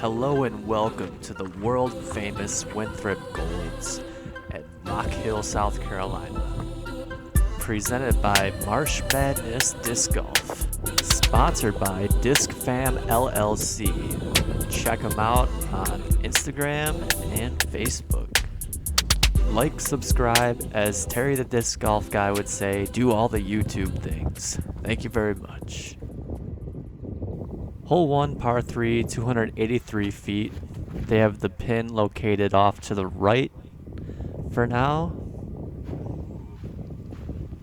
Hello and welcome to the world famous Winthrop Golds at Rock Hill, South Carolina. Presented by Marsh Madness Disc Golf. Sponsored by Disc Fam LLC. Check them out on Instagram and Facebook. Like, subscribe, as Terry the Disc Golf Guy would say, do all the YouTube things. Thank you very much. Hole 1, par 3, 283 feet. They have the pin located off to the right. For now,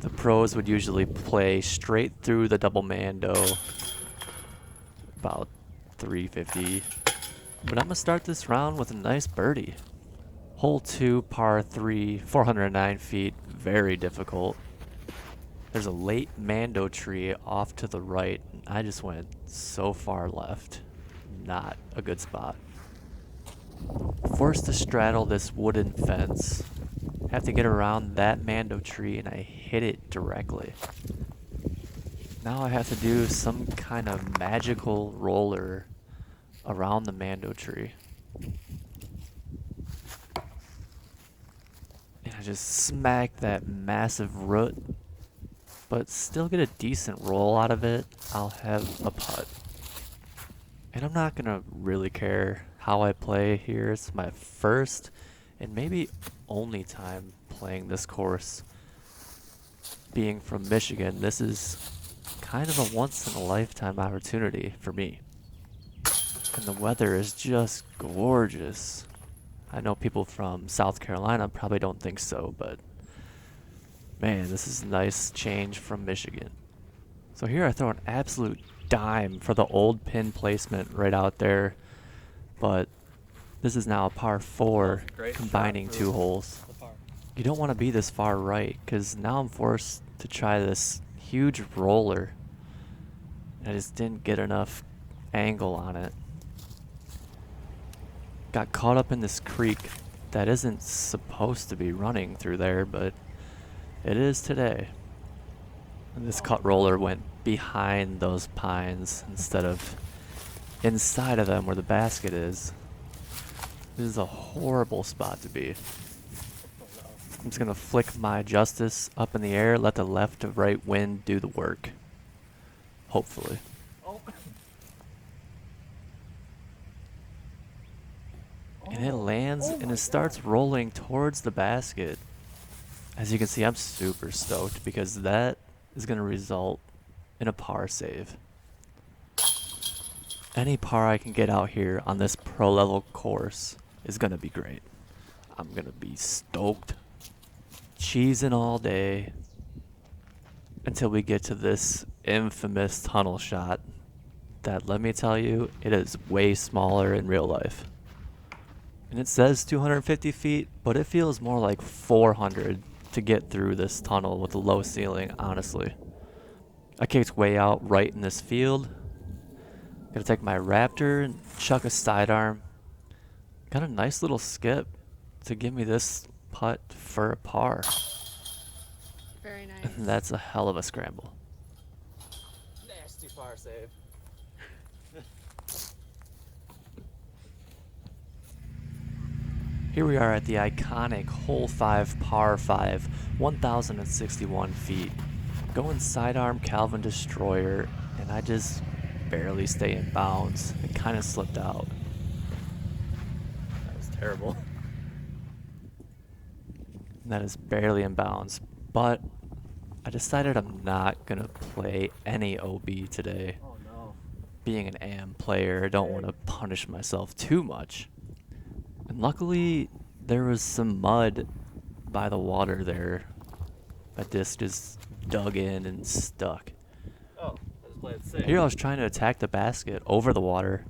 the pros would usually play straight through the double mando, about 350. But I'm going to start this round with a nice birdie. Hole 2, par 3, 409 feet, very difficult. There's a late mando tree off to the right, and I just went so far left. Not a good spot. Forced to straddle this wooden fence. Have to get around that mando tree, and I hit it directly. Now I have to do some kind of magical roller around the mando tree. And I just smacked that massive root, but still get a decent roll out of it. I'll have a putt. And I'm not gonna really care how I play here. It's my first and maybe only time playing this course. Being from Michigan, this is kind of a once-in-a-lifetime opportunity for me. And the weather is just gorgeous. I know people from South Carolina probably don't think so, but man, this is a nice change from Michigan. So here I throw an absolute dime for the old pin placement right out there, but this is now a par 4 combining two holes. You don't want to be this far right, because now I'm forced to try this huge roller. I just didn't get enough angle on it. Got caught up in this creek that isn't supposed to be running through there, but it is today. And this cut roller went behind those pines instead of inside of them where the basket is. This is a horrible spot to be. I'm just gonna flick my Justice up in the air, let the left to right wind do the work. Hopefully. And it lands and it starts rolling towards the basket. As you can see, I'm super stoked because that is going to result in a par save. Any par I can get out here on this pro level course is going to be great. I'm going to be stoked, cheesing all day until we get to this infamous tunnel shot that, let me tell you, it is way smaller in real life. And it says 250 feet, but it feels more like 400 to get through this tunnel with a low ceiling, honestly. I kicked way out right in this field. Gonna take my Raptor and chuck a sidearm. Got a nice little skip to give me this putt for a par. Very nice. And that's a hell of a scramble. Nasty par save. Here we are at the iconic hole 5 par 5, 1,061 feet. Going sidearm Calvin Destroyer, and I just barely stay in bounds. It kind of slipped out. That was terrible. And that is barely in bounds, but I decided I'm not going to play any OB today. Oh no. Being an AM player, I don't want to punish myself too much. And luckily, there was some mud by the water there. That disc just dug in and stuck. Oh, I just played it safe. Here I was trying to attack the basket over the water,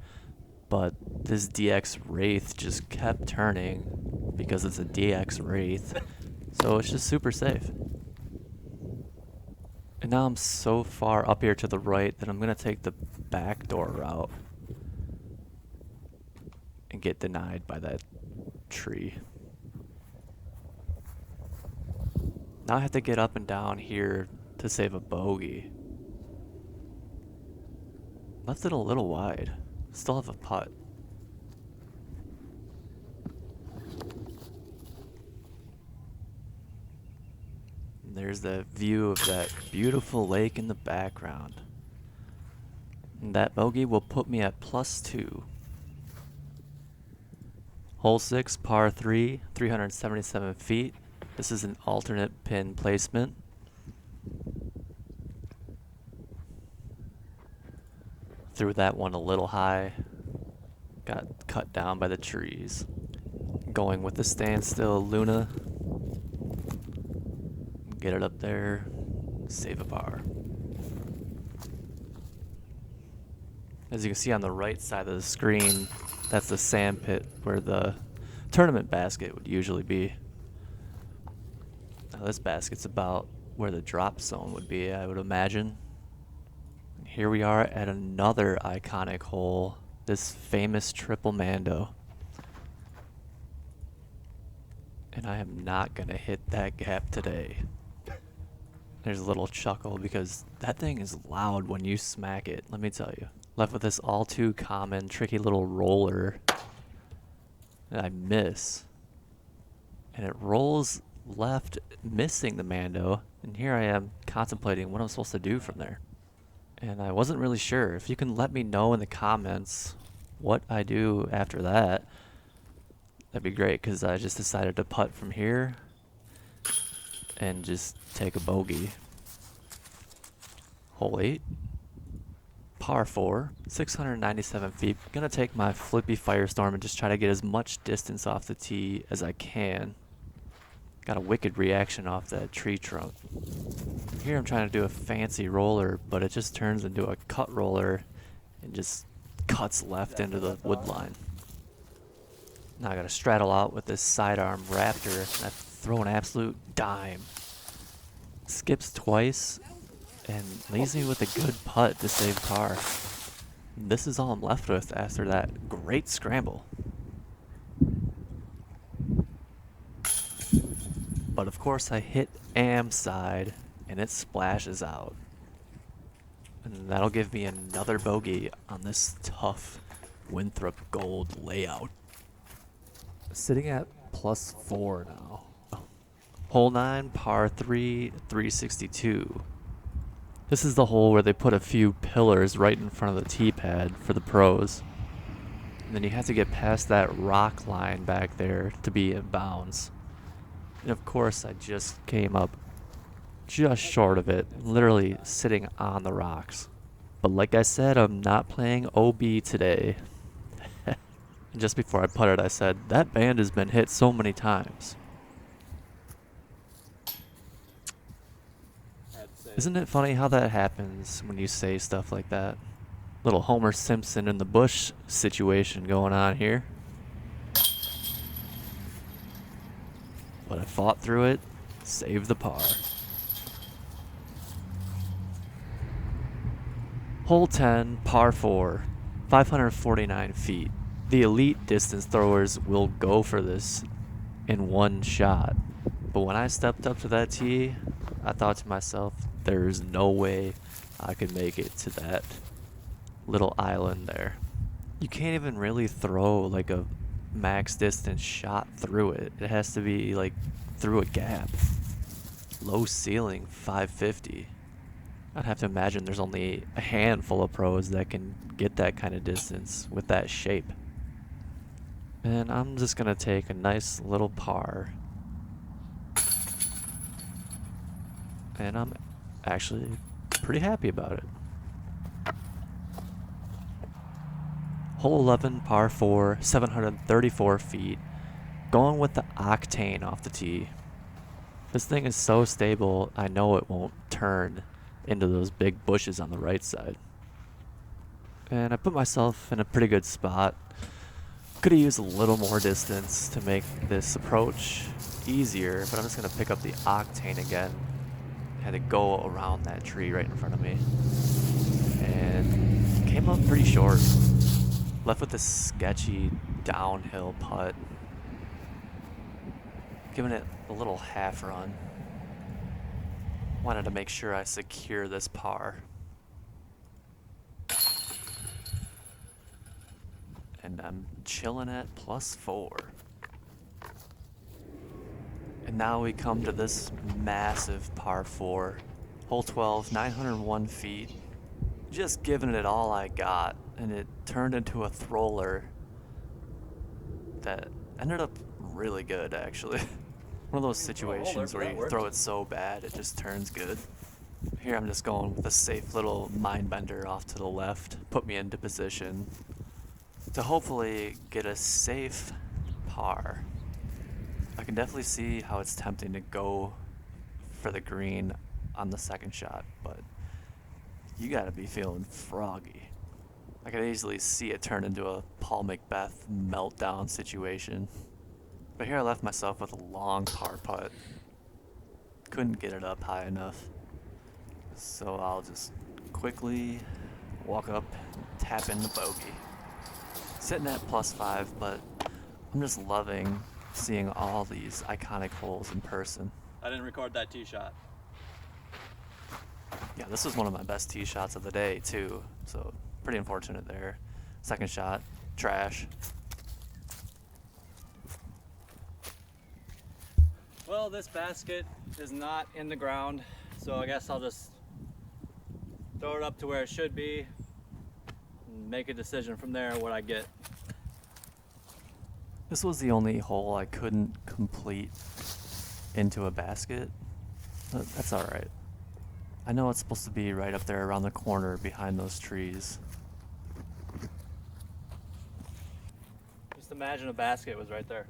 but this DX Wraith just kept turning because it's a DX Wraith. So it's just super safe. And now I'm so far up here to the right that I'm going to take the backdoor route and get denied by that tree. Now I have to get up and down here to save a bogey. Left it a little wide. Still have a putt. there's the view of that beautiful lake in the background. And that bogey will put me at +2. Hole 6, par 3, 377 feet. This is an alternate pin placement. Threw that one a little high. Got cut down by the trees. Going with the standstill Luna. Get it up there. Save a par. As you can see on the right side of the screen, that's the sand pit where the tournament basket would usually be. Now this basket's about where the drop zone would be, I would imagine. And here we are at another iconic hole, this famous triple Mando. And I am not gonna hit that gap today. There's a little chuckle because that thing is loud when you smack it, let me tell you. Left with this all too common tricky little roller that I miss. And it rolls left, missing the Mando. And here I am contemplating what I'm supposed to do from there. And I wasn't really sure. If you can let me know in the comments what I do after that, that'd be great, because I just decided to putt from here and just take a bogey. Hole 8. Par 4, 697 feet. Gonna take my flippy Firestorm and just try to get as much distance off the tee as I can. Got a wicked reaction off that tree trunk. Here I'm trying to do a fancy roller, but it just turns into a cut roller and just cuts left into the wood line. Now I gotta straddle out with this sidearm Raptor, and I throw an absolute dime. Skips twice and leaves me with a good putt to save par. This is all I'm left with after that great scramble. But of course I hit am side and it splashes out. And that'll give me another bogey on this tough Winthrop Gold layout. Sitting at +4 now. Hole 9, par 3, 362. This is the hole where they put a few pillars right in front of the tee pad for the pros. And then you have to get past that rock line back there to be in bounds. And of course I just came up just short of it, literally sitting on the rocks. But like I said, I'm not playing OB today. And just before I putted, I said, that band has been hit so many times. Isn't it funny how that happens when you say stuff like that? Little Homer Simpson in the bush situation going on here. But I fought through it, saved the par. Hole 10, par 4, 549 feet. The elite distance throwers will go for this in one shot. But when I stepped up to that tee, I thought to myself, there's no way I could make it to that little island there. You can't even really throw like a max distance shot through it. It has to be like through a gap. Low ceiling, 550. I'd have to imagine there's only a handful of pros that can get that kind of distance with that shape. And I'm just gonna take a nice little par. And I'm actually pretty happy about it. Hole 11, par 4, 734 feet. Going with the octane off the tee. This thing is so stable, I know it won't turn into those big bushes on the right side. And I put myself in a pretty good spot. Could have used a little more distance to make this approach easier, but I'm just going to pick up the octane again. Had to go around that tree right in front of me. And came up pretty short. Left with this sketchy downhill putt. Giving it a little half run. Wanted to make sure I secure this par. And I'm chilling at +4. And Now we come to this massive par 4. Hole 12, 901 feet. Just giving it all I got, and it turned into a thrower that ended up really good, actually. One of those situations where you throw it so bad it just turns good. Here I'm just going with a safe little mind bender off to the left, put me into position to hopefully get a safe par. I can definitely see how it's tempting to go for the green on the second shot, but you gotta be feeling froggy. I could easily see it turn into a Paul Macbeth meltdown situation. But here I left myself with a long par putt. Couldn't get it up high enough. So I'll just quickly walk up, tap in the bogey. Sitting at +5, but I'm just loving seeing all these iconic holes in person. I didn't record that tee shot. Yeah, this was one of my best tee shots of the day too, so pretty unfortunate there. Second shot, trash. Well, this basket is not in the ground, so I guess I'll just throw it up to where it should be and make a decision from there what I get. This was the only hole I couldn't complete into a basket, but that's alright. I know it's supposed to be right up there around the corner behind those trees. Just imagine a basket was right there.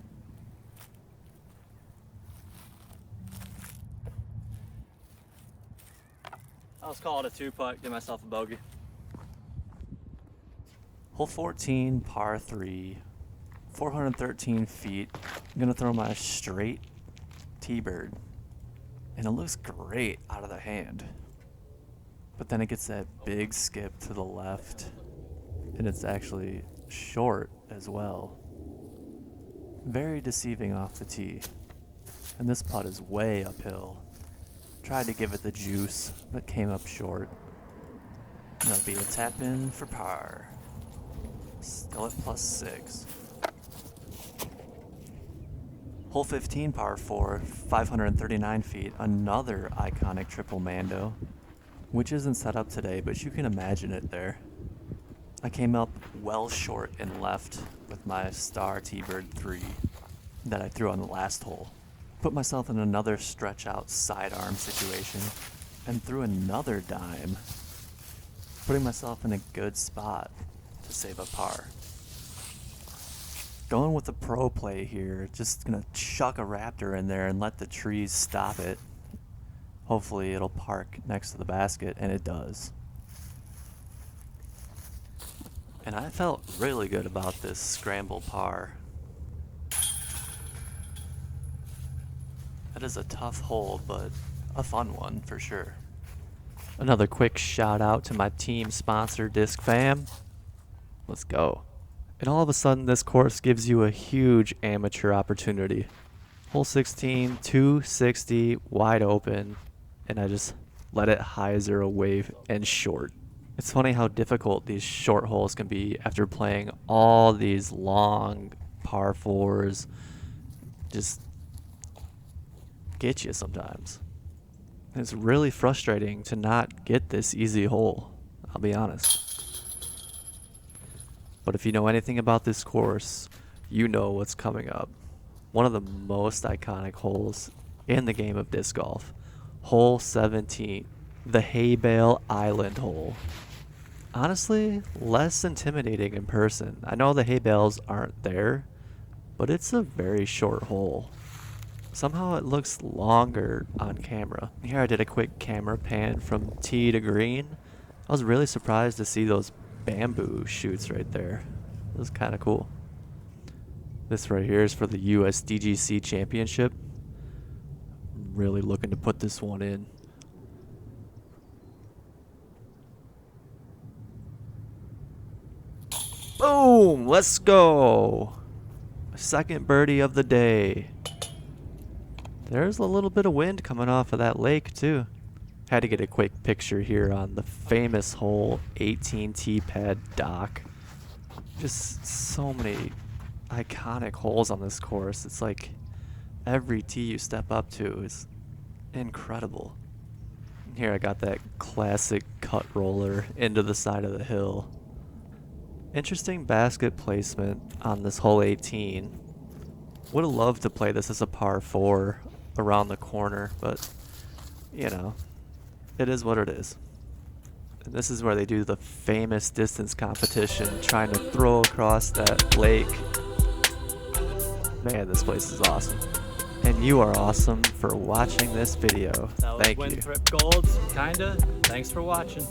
I'll just call it a 2-putt, give myself a bogey. Hole 14, par 3, 413 feet. I'm gonna throw my straight T-bird, and it looks great out of the hand. But then it gets that big skip to the left, and it's actually short as well. Very deceiving off the tee. And this putt is way uphill. Tried to give it the juice, but came up short. That'll be a tap in for par. Still at +6. Hole 15, par 4, 539 feet. Another iconic triple Mando, which isn't set up today, but you can imagine it there. I came up well short and left with my star T-bird 3 that I threw on the last hole. Put myself in another stretch out sidearm situation and threw another dime, putting myself in a good spot to save a par. Going with the pro play here, just gonna chuck a Raptor in there and let the trees stop it. Hopefully it'll park next to the basket, and it does. And I felt really good about this scramble par. That is a tough hole, but a fun one for sure. Another quick shout out to my team sponsor, Disc Fam. Let's go. And all of a sudden this course gives you a huge amateur opportunity. Hole 16, 260, wide open, and I just let it high zero wave and short. It's funny how difficult these short holes can be after playing all these long par 4s. Just get you sometimes. And it's really frustrating to not get this easy hole, I'll be honest. But if you know anything about this course, you know what's coming up. One of the most iconic holes in the game of disc golf. Hole 17, the Hay Bale Island hole. Honestly, less intimidating in person. I know the hay bales aren't there, but it's a very short hole. Somehow it looks longer on camera. Here I did a quick camera pan from tee to green. I was really surprised to see those bamboo shoots right there. It was kind of cool. This right here is for the USDGC Championship. I'm really looking to put this one in. Boom! Let's go! Second birdie of the day. There's a little bit of wind coming off of that lake too. Had to get a quick picture here on the famous hole 18 tee pad dock. Just so many iconic holes on this course. It's like every tee you step up to is incredible. Here I got that classic cut roller into the side of the hill. Interesting basket placement on this hole 18. Would have loved to play this as a par 4 around the corner, but you know, it is what it is. And this is where they do the famous distance competition, trying to throw across that lake. Man, this place is awesome. And you are awesome for watching this video. That was Thank you. Winthrop Gold, kinda. Thanks for watching.